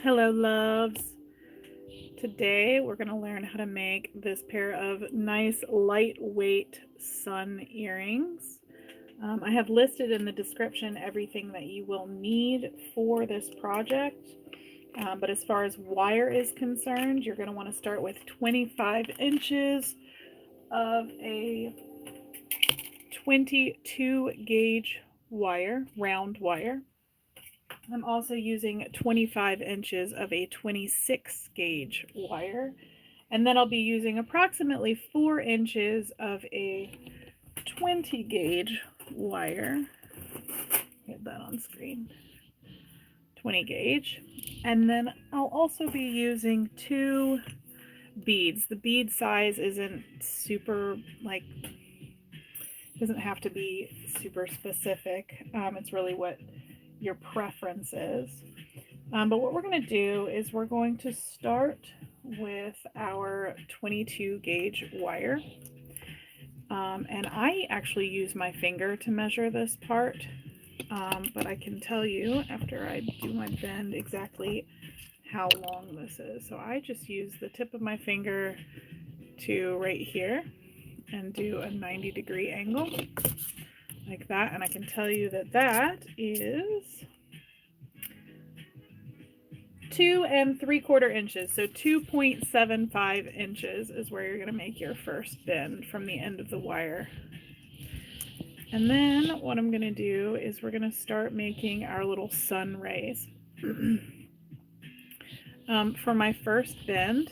Hello, loves. Today we're going to learn how to make this pair of nice lightweight sun earrings. I have listed in the description everything that you will need for this project. But as far as wire is concerned, you're going to want to start with 25 inches of a 22 gauge wire, round wire. I'm also using 25 inches of a 26 gauge wire, and then I'll be using approximately 4 inches of a 20 gauge wire. Get that on screen. 20 gauge. And then I'll also be using 2 beads. The bead size isn't super, doesn't have to be super specific. It's really what your preference is. But what we're going to do is we're going to start with our 22 gauge wire. And I actually use my finger to measure this part, but I can tell you after I do my bend exactly how long this is. So I just use the tip of my finger to right here and do a 90-degree angle like that, and I can tell you that that is 2 3/4 inches. So 2.75 inches is where you're going to make your first bend from the end of the wire. And then what I'm going to do is we're going to start making our little sun rays. For my first bend,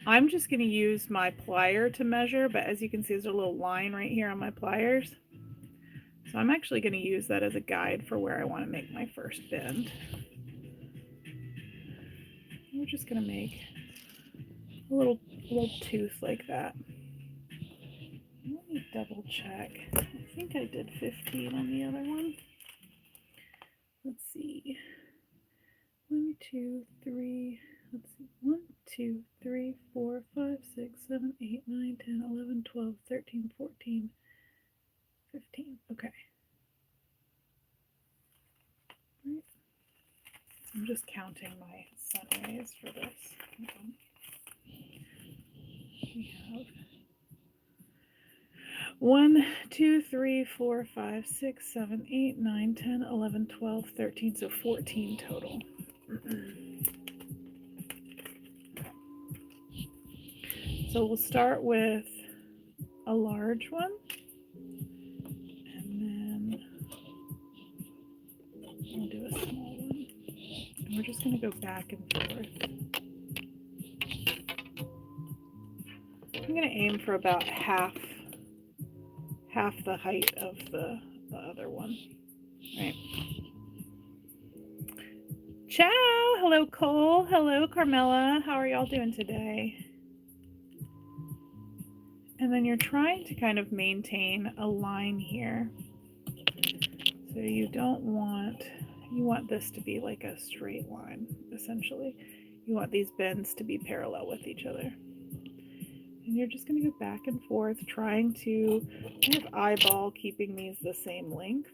I'm just going to use my plier to measure, but as you can see, there's a little line right here on my pliers. So I'm actually going to use that as a guide for where I want to make my first bend. We're just going to make a little tooth like that. Let me double check. I think I did 15 on the other one. Let's see. 1, 2, 3. Let's see. 1, 2, 3, 4, 5, 6, 7, 8, 9, 10, 11, 12, 13, 14, 15. Okay. Right. I'm just counting my sun rays for this. We have 1, 2, 3, 4, 5, 6, 7, 8, 9, 10, 11, 12, 13, so 14 total. So we'll start with a large one, and then we'll do a small one. And we're just going to go back and forth. I'm going to aim for about half the height of the other one. All right. Ciao! Hello, Cole. Hello, Carmela. How are y'all doing today? And then you're trying to kind of maintain a line here. So you want this to be like a straight line, essentially. You want these bends to be parallel with each other. And you're just going to go back and forth, trying to kind of eyeball keeping these the same length.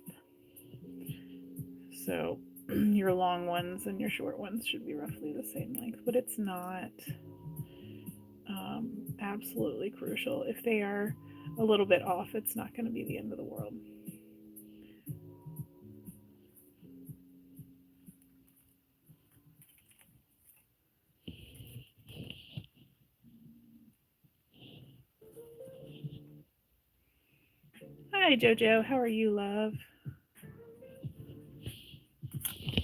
So your long ones and your short ones should be roughly the same length, but it's not absolutely crucial. If they are a little bit off, it's not going to be the end of the world. Hi, Jojo. How are you, love?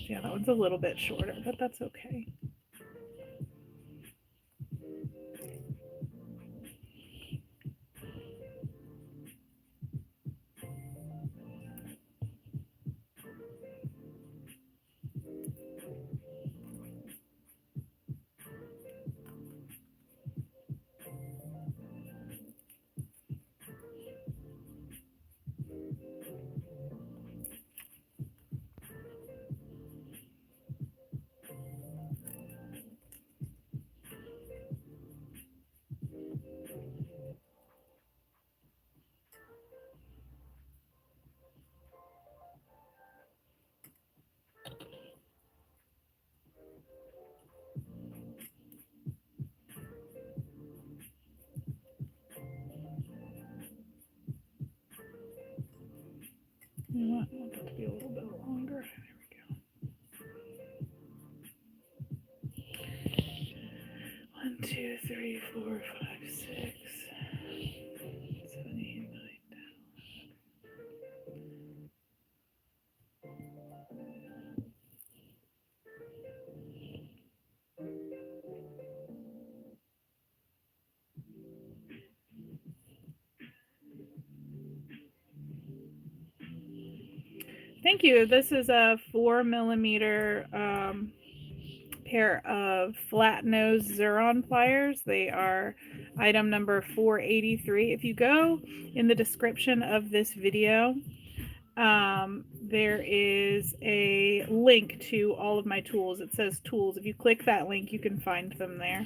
Yeah, that one's a little bit shorter, but that's okay. want it to be a little bit longer. There we go. 1, 2, 3, 4, 5, 6, 7, 8, 9. Thank you. This is a 4mm pair of flat nose Xuron pliers. They are item number 483. If you go in the description of this video, there is a link to all of my tools. It says tools. If you click that link, you can find them there.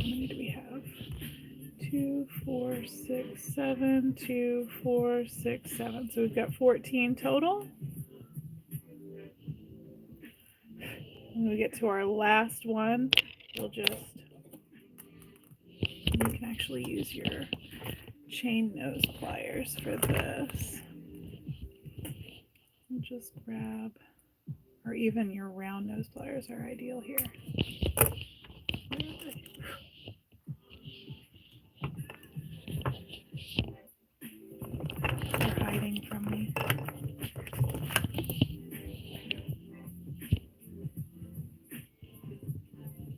How many do we have? 2, 4, 6, 7, 2, 4, 6, 7. So we've got 14 total. When we get to our last one, we'll just, you can actually use your chain nose pliers for this. We'll just grab, or even your round nose pliers are ideal here. They're hiding from me.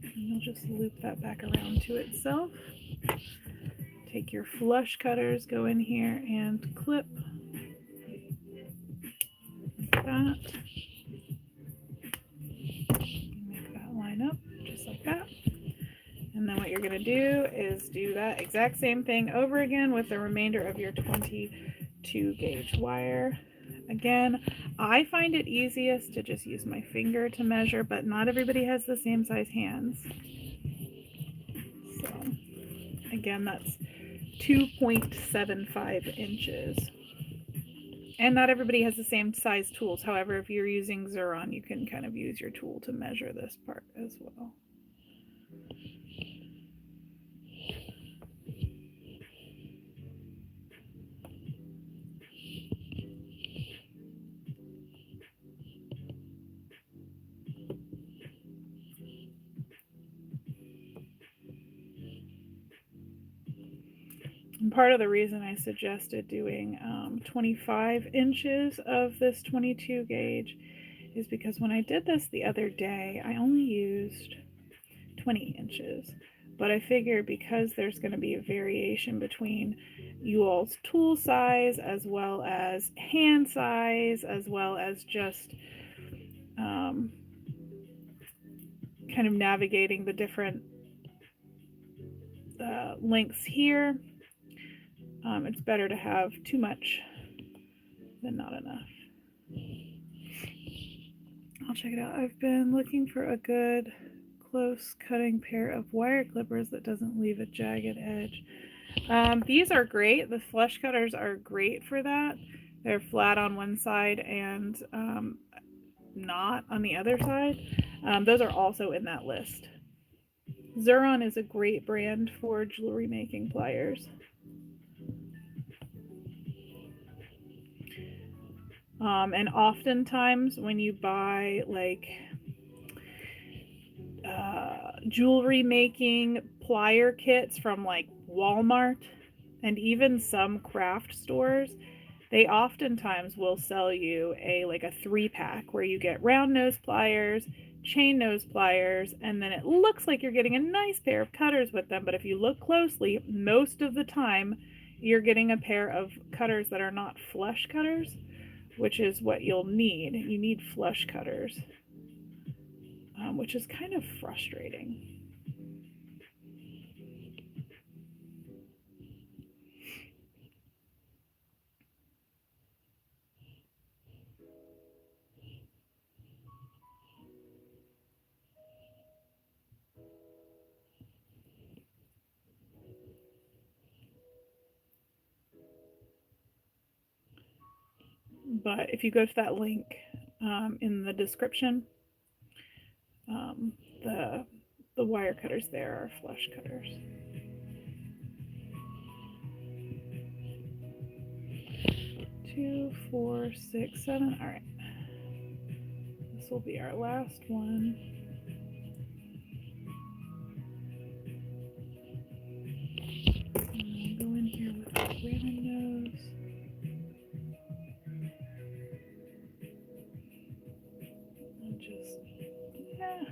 And you'll just loop that back around to itself. Take your flush cutters, go in here and clip like that. Make that line up just like that. And then what you're going to do is do that exact same thing over again with the remainder of your 22 gauge wire. Again, I find it easiest to just use my finger to measure, but not everybody has the same size hands. So again, that's 2.75 inches. And not everybody has the same size tools. However, if you're using Xuron, you can kind of use your tool to measure this part as well. And part of the reason I suggested doing 25 inches of this 22 gauge is because when I did this the other day, I only used 20 inches. But I figured because there's going to be a variation between you all's tool size, as well as hand size, as well as just kind of navigating the different lengths here, it's better to have too much than not enough. I'll check it out. I've been looking for a good close cutting pair of wire clippers that doesn't leave a jagged edge. These are great. The flush cutters are great for that. They're flat on one side and not on the other side. Those are also in that list. Xuron is a great brand for jewelry making pliers. And oftentimes when you buy like jewelry making plier kits from like Walmart and even some craft stores, they oftentimes will sell you like a 3-pack where you get round nose pliers, chain nose pliers, and then it looks like you're getting a nice pair of cutters with them. But if you look closely, most of the time you're getting a pair of cutters that are not flush cutters, which is what you'll need. You need flush cutters, which is kind of frustrating. But if you go to that link in the description, the wire cutters there are flush cutters. 2, 4, 6, 7. All right. This will be our last one. And go in here with the ribbon nose. And just, yeah.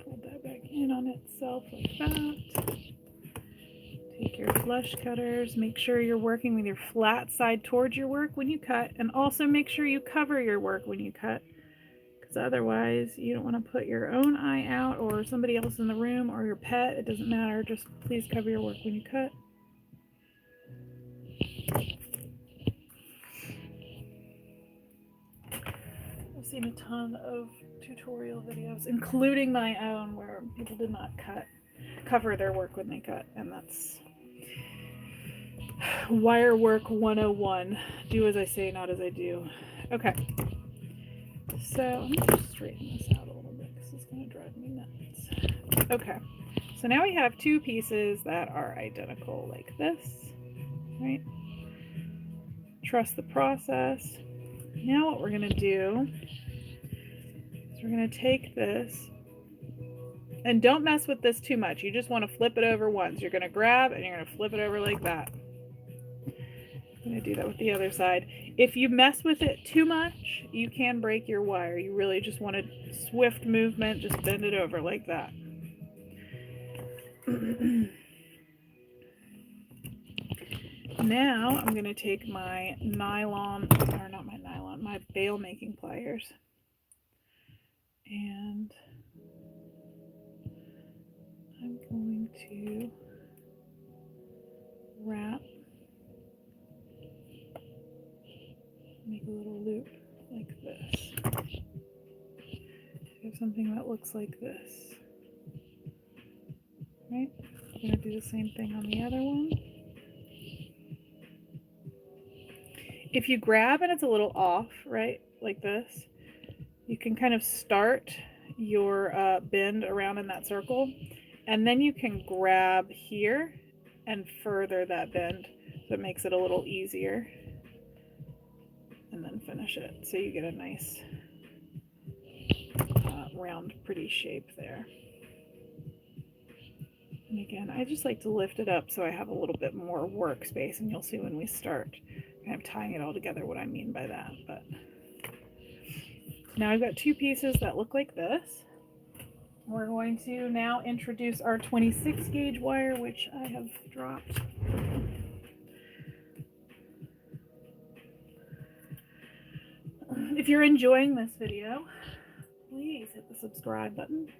Fold that back in on itself like that. Take your flush cutters, make sure you're working with your flat side towards your work when you cut, and also make sure you cover your work when you cut, because otherwise you don't want to put your own eye out or somebody else in the room or your pet. It doesn't matter, just please cover your work when you cut. I've seen a ton of tutorial videos, including my own, where people did not cover their work when they cut, and that's wire work 101. Do as I say, not as I do. Okay, so I'm going to straighten this out a little bit because it's going to drive me nuts. Okay, so now we have two pieces that are identical like this, right? Trust the process. Now what we're going to do is we're going to take this, and don't mess with this too much. You just want to flip it over once. You're going to grab and you're going to flip it over like that. I'm going to do that with the other side. If you mess with it too much, you can break your wire. You really just want a swift movement. Just bend it over like that. Now I'm going to take my my bail making pliers, and I'm going to wrap, make a little loop like this. You have something that looks like this, right? I'm going to do the same thing on the other one. If you grab and it's a little off, right, like this, you can kind of start your bend around in that circle, and then you can grab here and further that bend, so it makes it a little easier, and then finish it so you get a nice round, pretty shape there. And again, I just like to lift it up so I have a little bit more workspace, and you'll see when we start kind of tying it all together what I mean by that. But now I've got two pieces that look like this. We're going to now introduce our 26 gauge wire, which I have dropped. If you're enjoying this video, please hit the subscribe button.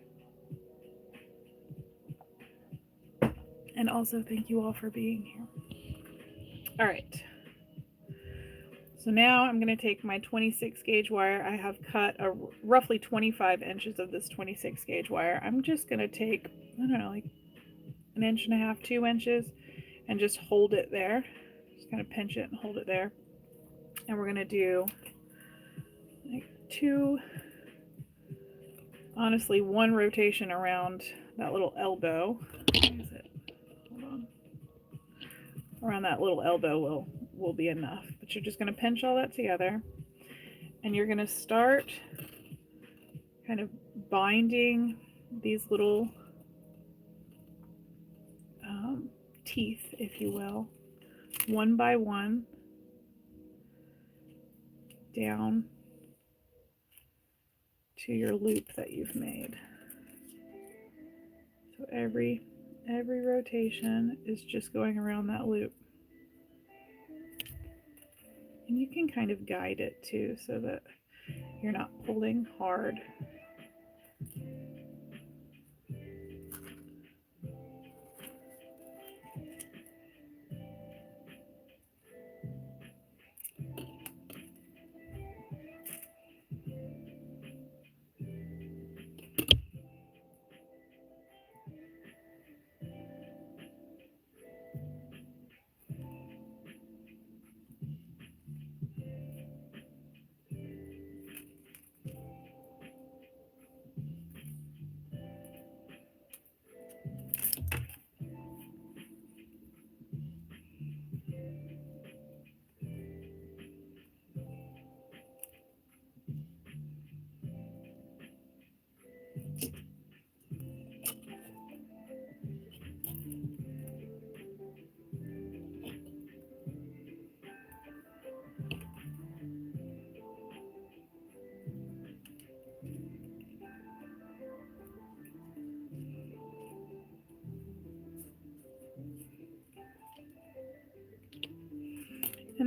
And also thank you all for being here. All right. So now I'm going to take my 26 gauge wire. I have cut roughly 25 inches of this 26 gauge wire. I'm just going to take, I don't know, like 1.5 inches, 2 inches, and just hold it there. Just kind of pinch it and hold it there. And we're going to do like one rotation around that little elbow. Where is it? Hold on. Around that little elbow will be enough. But you're just going to pinch all that together, and you're going to start kind of binding these little teeth, if you will, one by one down to your loop that you've made. So every rotation is just going around that loop. And you can kind of guide it too so that you're not pulling hard.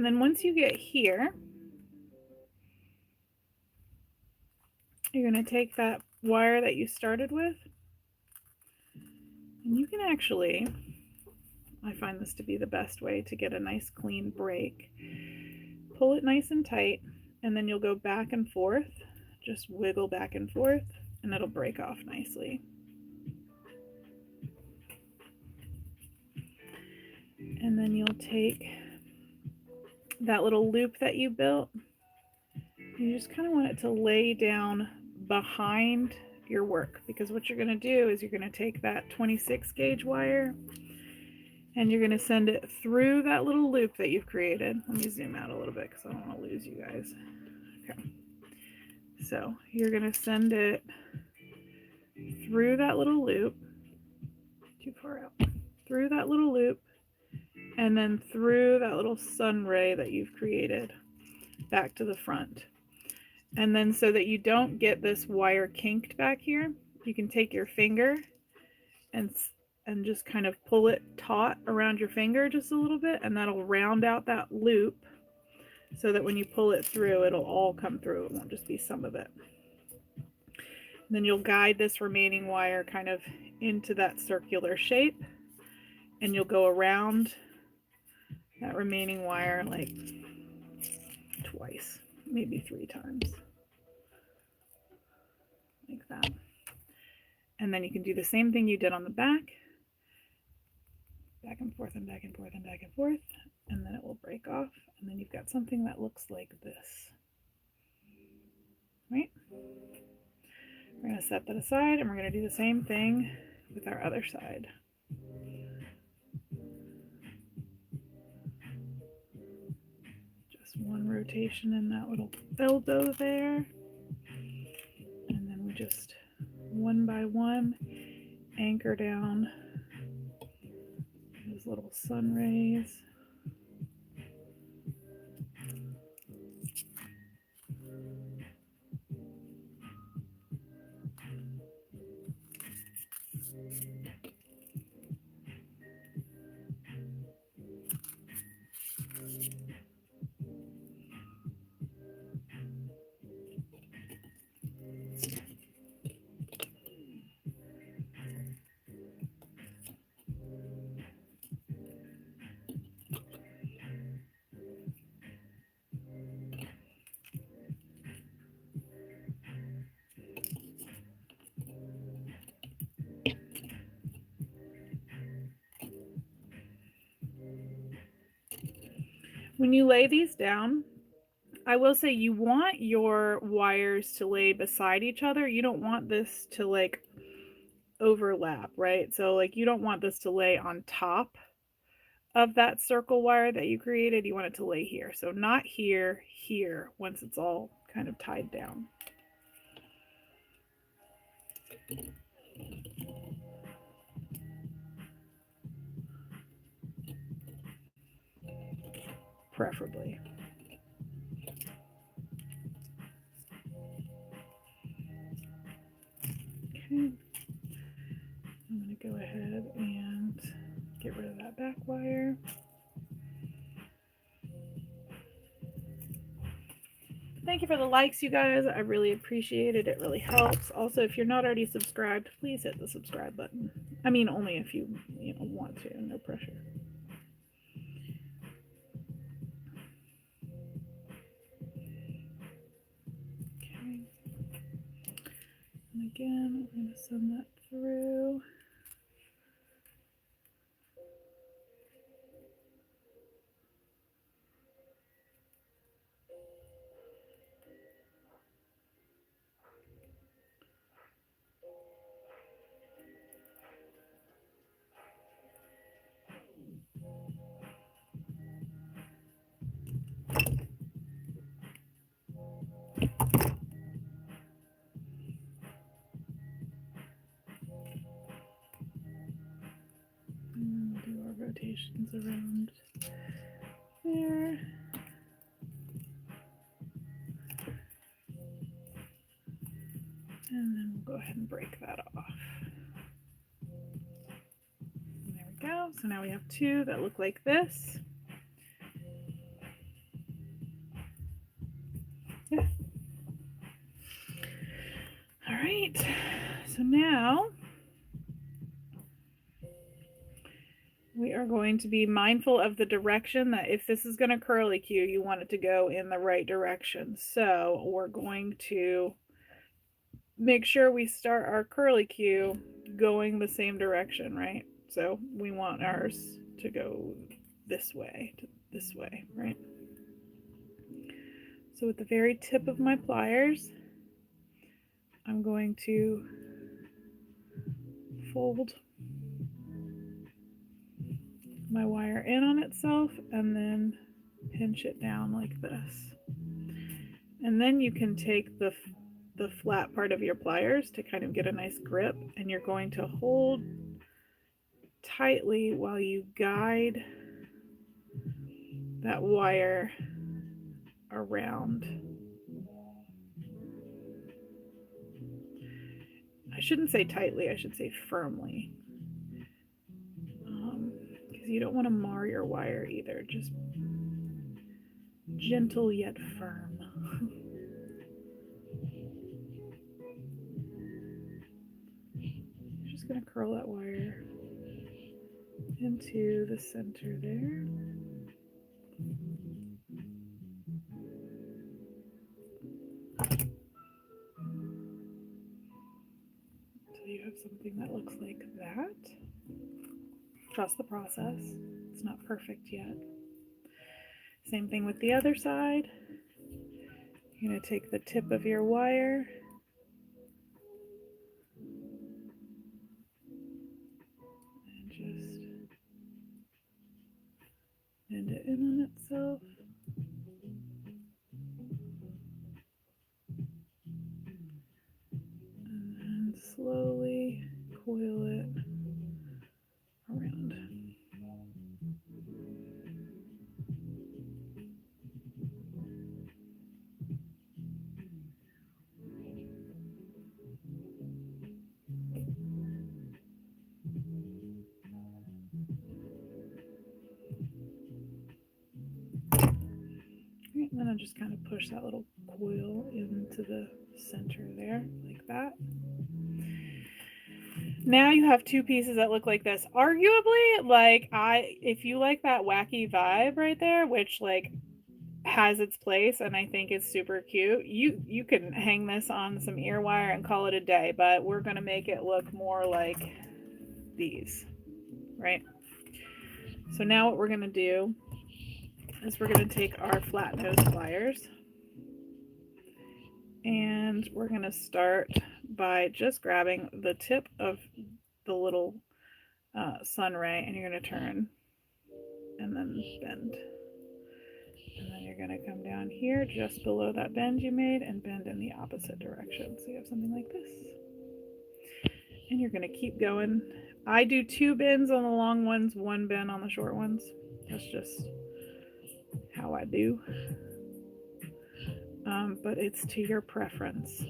And then once you get here, you're going to take that wire that you started with, and you can actually, I find this to be the best way to get a nice clean break. Pull it nice and tight, and then you'll go back and forth, just wiggle back and forth, and it'll break off nicely. And then you'll take that little loop that you built, you just kind of want it to lay down behind your work, because what you're going to do is you're going to take that 26 gauge wire and you're going to send it through that little loop that you've created. Let me zoom out a little bit because I don't want to lose you guys. Okay. So you're going to send it through that little loop, too far out, through that little loop, and then through that little sun ray that you've created back to the front. And then so that you don't get this wire kinked back here, you can take your finger and just kind of pull it taut around your finger just a little bit, and that'll round out that loop so that when you pull it through, it'll all come through. It won't just be some of it. And then you'll guide this remaining wire kind of into that circular shape, and you'll go around that remaining wire like twice, maybe 3 times, like that. And then you can do the same thing you did on the back and forth and back and forth and back and forth, and then it will break off, and then you've got something that looks like this, right? We're going to set that aside, and we're going to do the same thing with our other side. Just one rotation in that little elbow there, and then we just one by one anchor down those little sun rays. When you lay these down, I will say you want your wires to lay beside each other. You don't want this to like overlap, right? So like you don't want this to lay on top of that circle wire that you created. You want it to lay here. So not here, here, once it's all kind of tied down. Preferably. Okay. I'm going to go ahead and get rid of that back wire. Thank you for the likes, you guys. I really appreciate it. It really helps. Also, if you're not already subscribed, please hit the subscribe button. I mean, only if you want to, no pressure. Okay. And again, I'm going to send that through. And we'll do our rotations around there. And then we'll go ahead and break that off. And there we go. So now we have 2 that look like this. right, so now we are going to be mindful of the direction that if this is going to curlicue, you want it to go in the right direction. So we're going to make sure we start our curlicue going the same direction, right? So we want ours to go this way, right? So with the very tip of my pliers, I'm going to fold my wire in on itself and then pinch it down like this. And then you can take the flat part of your pliers to kind of get a nice grip, and you're going to hold tightly while you guide that wire around. I shouldn't say tightly, I should say firmly, because you don't want to mar your wire either. Just gentle yet firm. Just going to curl that wire into the center there. So you have something that looks like that. Trust the process. It's not perfect yet. Same thing with the other side. You're going to take the tip of your wire and just bend it in on itself. And then slowly coil it around. Right, and then I'll just kind of push that little coil into the center there, like that. Now you have two pieces that look like this. Arguably, like, if you like that wacky vibe right there, which like has its place and I think is super cute, you can hang this on some ear wire and call it a day, but we're going to make it look more like these, right? So now what we're going to do is we're going to take our flat nose pliers and we're going to start by just grabbing the tip of the little sun ray, and you're going to turn and then bend. And then you're going to come down here just below that bend you made and bend in the opposite direction. So you have something like this. And you're going to keep going. I do 2 bends on the long ones, 1 bend on the short ones. That's just how I do. But it's to your preference.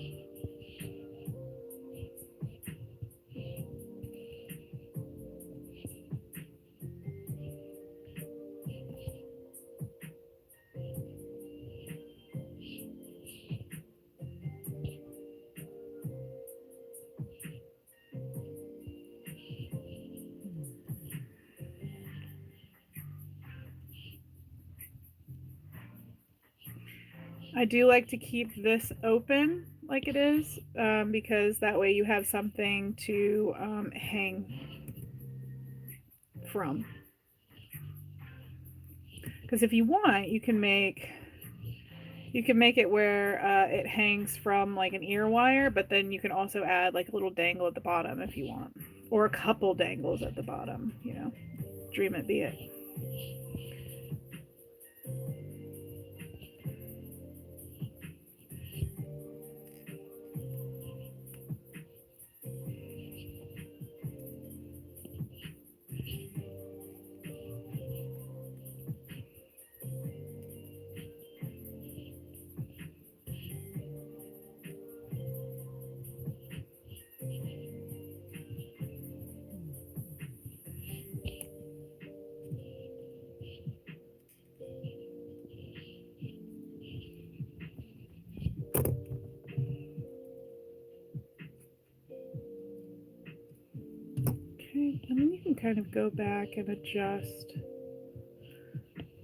I do like to keep this open like it is, because that way you have something to hang from. Because if you want, you can make it where it hangs from like an ear wire, but then you can also add like a little dangle at the bottom if you want, or a couple dangles at the bottom, you know, dream it, be it. And then you can kind of go back and adjust,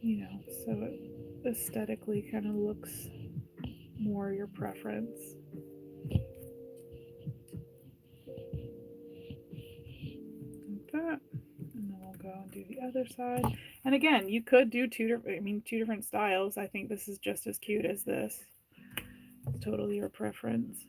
you know, so it aesthetically kind of looks more your preference. Like that. And then we'll go and do the other side. And again, you could do two different styles. I think this is just as cute as this. It's totally your preference.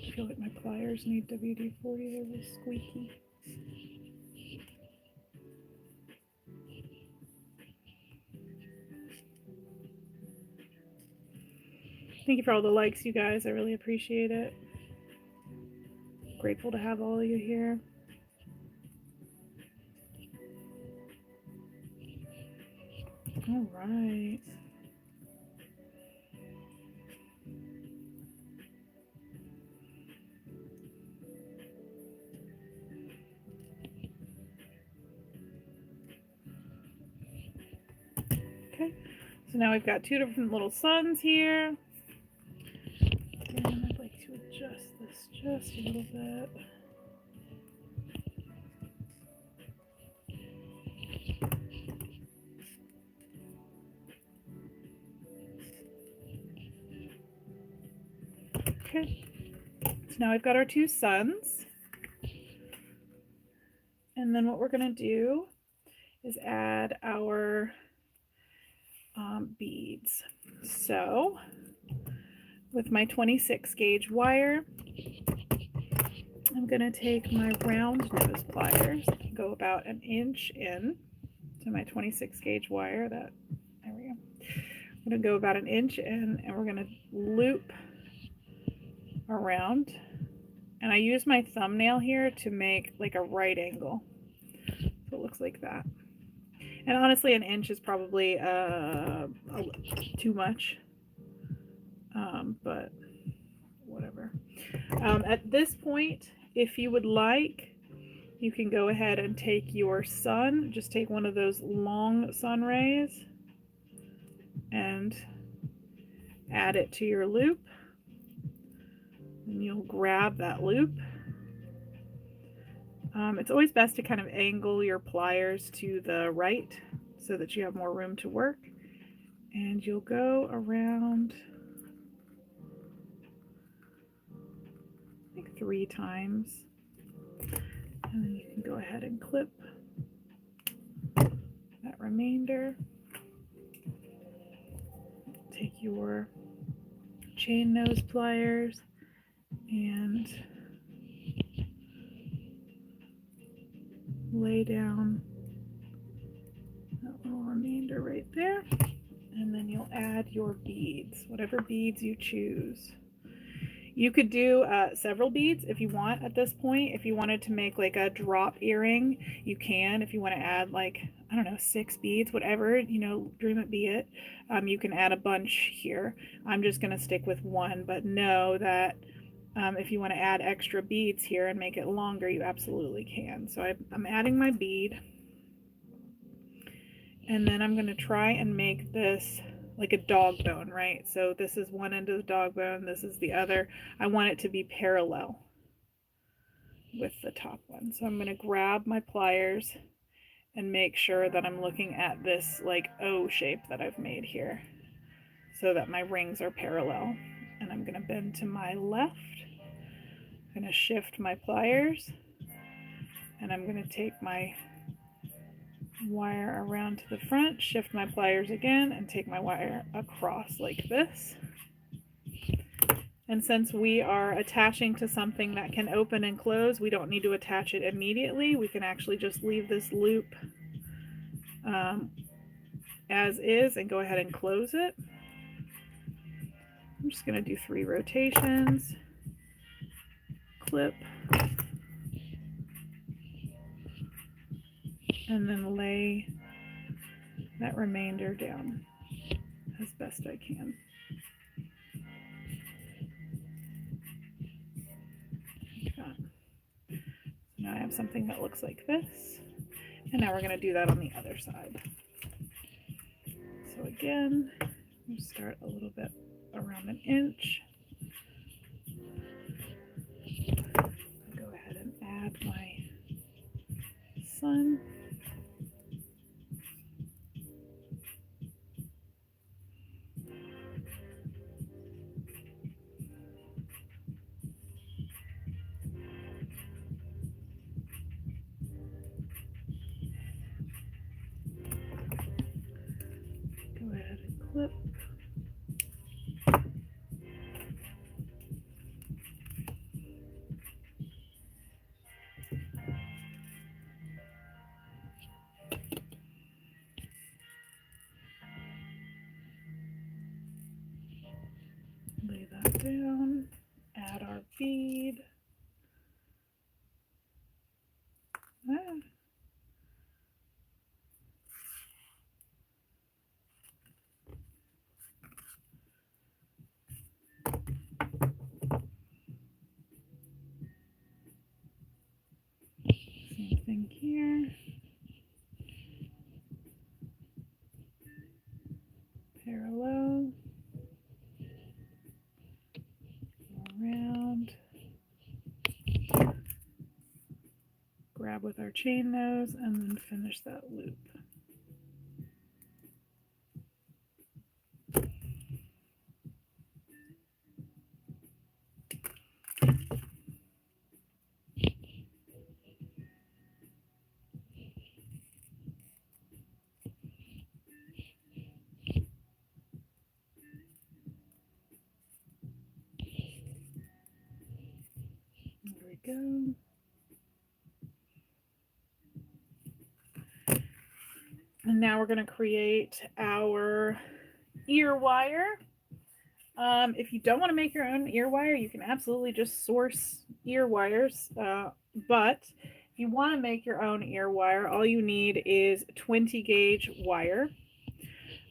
I feel like my pliers need WD-40, they're really squeaky. Thank you for all the likes, you guys. I really appreciate it. Grateful to have all of you here. All right. Okay, so now we've got two different little suns here. And I'd like to adjust this just a little bit. Okay, so now we've got our two suns. And then what we're going to do is add our beads. So with my 26 gauge wire, I'm going to take my round nose pliers, go about an inch in to my 26 gauge wire. There we go. I'm going to go about an inch in, and we're going to loop around. And I use my thumbnail here to make like a right angle. So it looks like that. And honestly, an inch is probably too much, but whatever. At this point, if you would like, you can go ahead and take your sun, just take one of those long sun rays and add it to your loop. And you'll grab that loop. It's always best to kind of angle your pliers to the right so that you have more room to work. And you'll go around like 3 times. And then you can go ahead and clip that remainder. Take your chain nose pliers and lay down that little remainder right there, and then you'll add your beads, whatever beads you choose. You could do several beads if you want at this point. If you wanted to make like a drop earring, you can. If you want to add like, I don't know, 6 beads, whatever, you know, dream it be it. You can add a bunch here. I'm just going to stick with 1, but know that if you want to add extra beads here and make it longer, you absolutely can. So I'm adding my bead, and then I'm going to try and make this like a dog bone, right? So this is one end of the dog bone, this is the other. I want it to be parallel with the top one. So I'm going to grab my pliers and make sure that I'm looking at this like O shape that I've made here so that my rings are parallel. And I'm going to bend to my left. I'm going to shift my pliers, and I'm going to take my wire around to the front, shift my pliers again, and take my wire across like this. And since we are attaching to something that can open and close, we don't need to attach it immediately. We can actually just leave this loop as is and go ahead and close it. I'm just going to do 3 rotations, clip, and then lay that remainder down as best I can. Now I have something that looks like this, and now we're going to do that on the other side. So again, we start a little bit around 1 inch. Go ahead and add my sun. Go ahead and clip. Lay that down, add our bead. Same thing here. Parallel. Around. Grab with our chain nose and then finish that loop. There we go. And now we're going to create our ear wire. If you don't want to make your own ear wire, you can absolutely just source ear wires. But if you want to make your own ear wire, all you need is 20 gauge wire.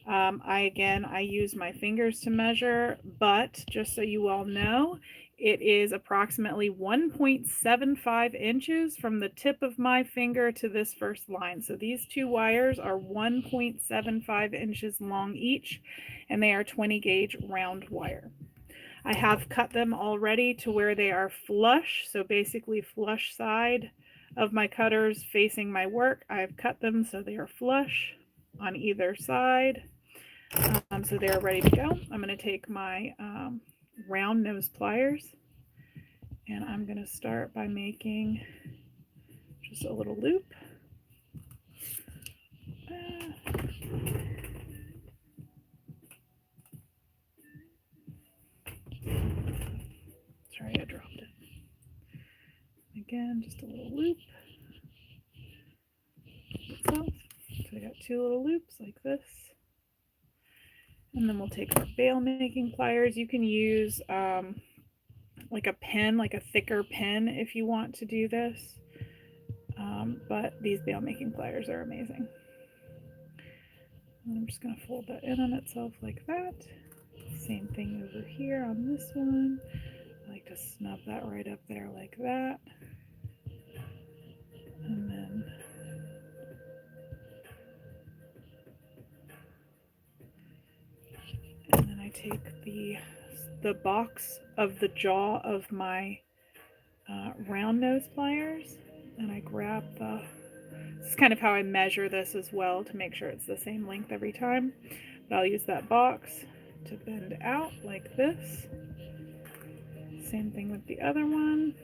I use my fingers to measure, but just so you all know, it is approximately 1.75 inches from the tip of my finger to this first line. So these 2 wires are 1.75 inches long each, and they are 20 gauge round wire. I have cut them already to where they are flush, so basically flush side of my cutters facing my work. I've cut them so they are flush on either side. So they're ready to go. I'm going to take my round nose pliers, and I'm going to start by making just a little loop. Sorry, I dropped it. Again, just a little loop. So I got 2 little loops like this. And then we'll take our bail making pliers. You can use like a pen, like a thicker pen if you want to do this. But these bail making pliers are amazing. And I'm just going to fold that in on itself like that. Same thing over here on this one. I like to snub that right up there like that. And then I take the box of the jaw of my round nose pliers, and I grab this is kind of how I measure this as well to make sure it's the same length every time. But I'll use that box to bend out like this. Same thing with the other one.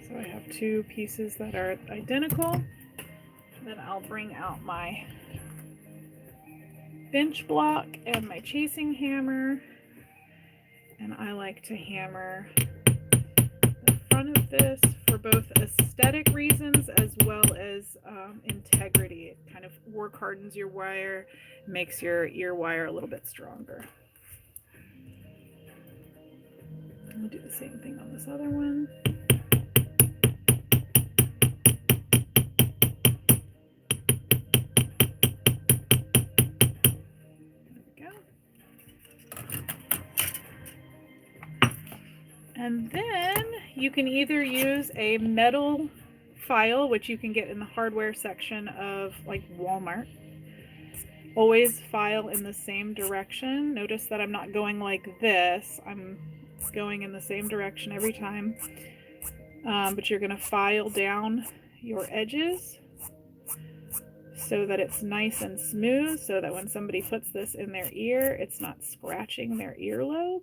So So I have two pieces that are identical. Then I'll bring out my bench block and my chasing hammer, and I like to hammer the front of this for both aesthetic reasons as well as integrity. It kind of work hardens your wire, makes your ear wire a little bit stronger. I'll do the same thing on this other one. And then you can either use a metal file, which you can get in the hardware section of like Walmart. Always file in the same direction. Notice that I'm not going like this. I'm going in the same direction every time. But you're going to file down your edges so that it's nice and smooth, so that when somebody puts this in their ear, it's not scratching their earlobe.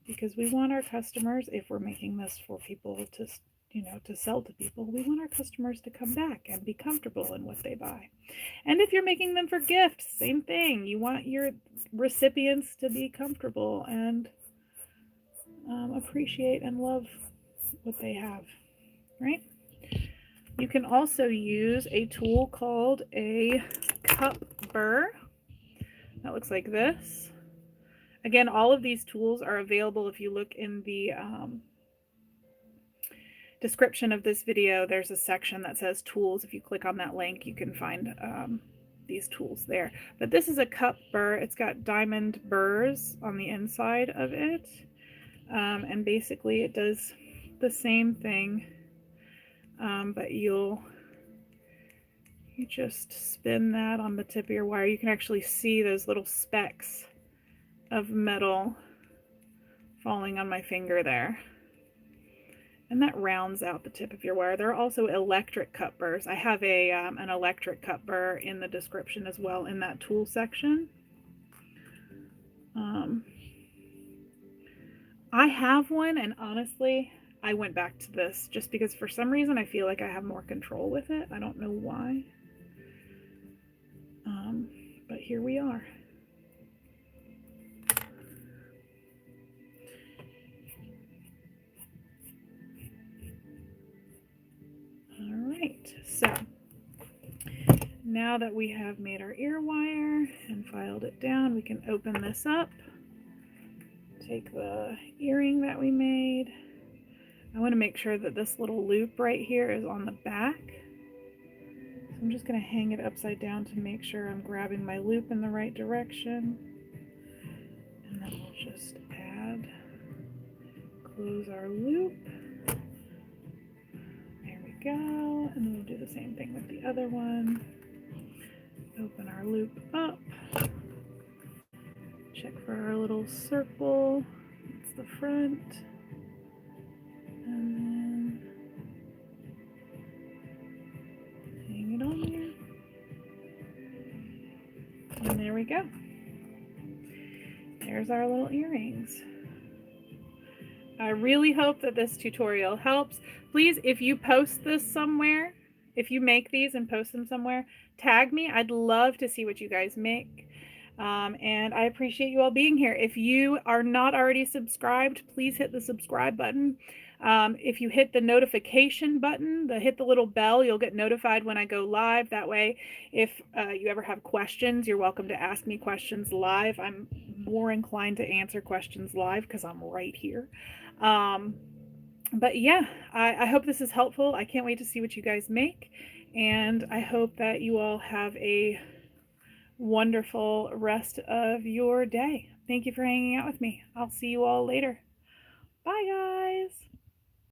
Because we want our customers, if we're making this for people to, to sell to people, we want our customers to come back and be comfortable in what they buy. And if you're making them for gifts, same thing. You want your recipients to be comfortable and appreciate and love what they have, right? You can also use a tool called a Cup Burr. That looks like this. Again, all of these tools are available if you look in the description of this video. There's a section that says tools. If you click on that link, you can find these tools there. But this is a Cup Burr. It's got diamond burrs on the inside of it. And basically it does the same thing, but you just spin that on the tip of your wire. You can actually see those little specks of metal falling on my finger there. And that rounds out the tip of your wire. There are also electric cup burrs. I have an electric cup burr in the description as well in that tool section. I have one, and honestly, I went back to this just because for some reason I feel like I have more control with it. I don't know why. But here we are. Alright, so now that we have made our ear wire and filed it down, we can open this up. Take the earring that we made. I want to make sure that this little loop right here is on the back. So I'm just going to hang it upside down to make sure I'm grabbing my loop in the right direction. And then we'll just close our loop. There we go. And then we'll do the same thing with the other one. Open our loop up. Check for our little circle. It's the front. And then hang it on there. And there we go. There's our little earrings. I really hope that this tutorial helps. Please, if you post this somewhere, if you make these and post them somewhere, tag me. I'd love to see what you guys make. And I appreciate you all being here. If you are not already subscribed, please hit the subscribe button. If you hit the notification button, hit the little bell, you'll get notified when I go live. That way, if you ever have questions, you're welcome to ask me questions live. I'm more inclined to answer questions live because I'm right here. But yeah, I hope this is helpful. I can't wait to see what you guys make. And I hope that you all have a wonderful rest of your day. Thank you for hanging out with me. I'll see you all later. Bye, guys.